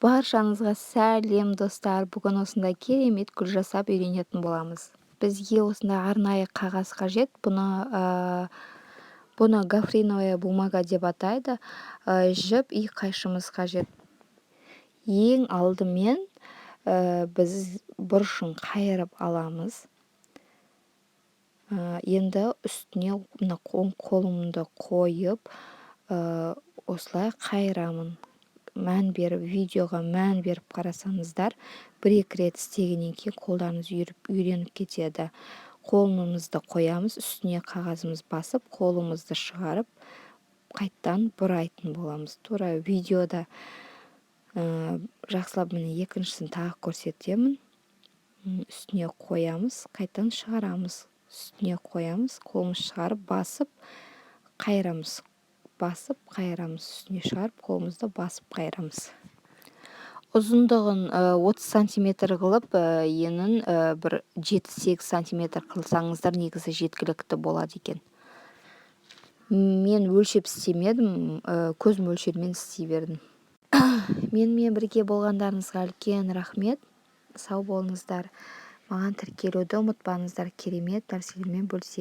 Баршаңызға сәлем достар. Бүгін осындай керемет гүл жасап үйренетін боламыз. Бізге осындай арнайы қағаз қажет. Бұны гофриновая бумага деп атайды. Жіп и қайшымыз қажет. Ең алдымен біз бұрышын қайырып аламыз. Енді үстіне қолымды қойып, осылай қайырамын. Видеоға мән беріп қарасаңыздар, бір-екі рет істегеннен кейін қолдарыңыз үйреніп кетеді. Қолымызды қоямыз, үстіне қағазымыз басып, қолымызды шығарып, қайттан бұрайтын боламыз. Тура видеода жақсылап міне екіншісін тағы көрсетемін. Үстіне қоямыз, қайттан шығарамыз. Үстіне қоямыз, қолымыз шығарып, басып, қайырамыз. Басып қайырамыз, үстіне шығарып, қолымызды басып қайырамыз. Ұзындығын 30 сантиметр қылып, енін бір 7-8 сантиметр қылсаңыздар негізі жеткілікті болады екен. Мен өлшеп істемедім, көз мөлшермен істей бердім. Менімен бірге болғандарыңызға үлкен рахмет. Сау болыңыздар. Маған тіркелуді ұмытпаңыздар, керемет нәрселермен бөлісемін.